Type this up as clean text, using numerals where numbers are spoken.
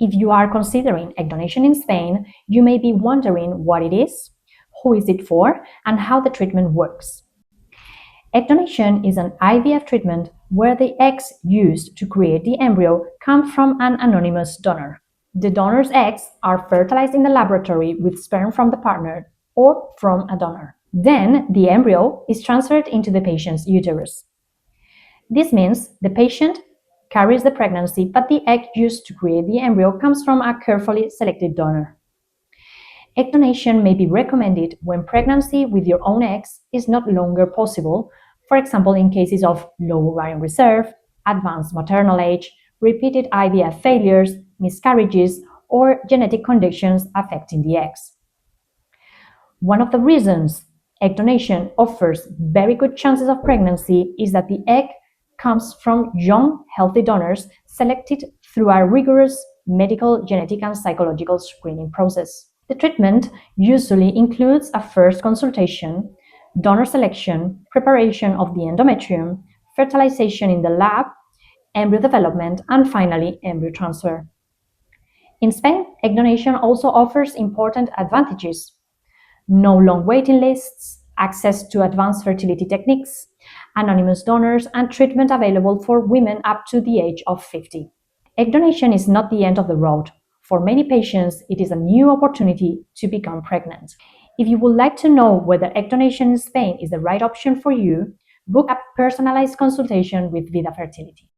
If you are considering egg donation in Spain, you may be wondering what it is, who is it for, and how the treatment works. Egg donation is an IVF treatment where the eggs used to create the embryo come from an anonymous donor. The donor's eggs are fertilized in the laboratory with sperm from the partner or from a donor. Then the embryo is transferred into the patient's uterus. This means the patient carries the pregnancy, but the egg used to create the embryo comes from a carefully selected donor. Egg donation may be recommended when pregnancy with your own eggs is no longer possible, for example in cases of low ovarian reserve, advanced maternal age, repeated IVF failures, miscarriages, or genetic conditions affecting the eggs. One of the reasons egg donation offers very good chances of pregnancy is that the egg comes from young, healthy donors selected through a rigorous medical, genetic, and psychological screening process. The treatment usually includes a first consultation, donor selection, preparation of the endometrium, fertilization in the lab, embryo development, and finally embryo transfer. In Spain, egg donation also offers important advantages: no long waiting lists, access to advanced fertility techniques, anonymous donors, and treatment available for women up to the age of 50. Egg donation is not the end of the road. For many patients, it is a new opportunity to become pregnant. If you would like to know whether egg donation in Spain is the right option for you, book a personalized consultation with Vida Fertility.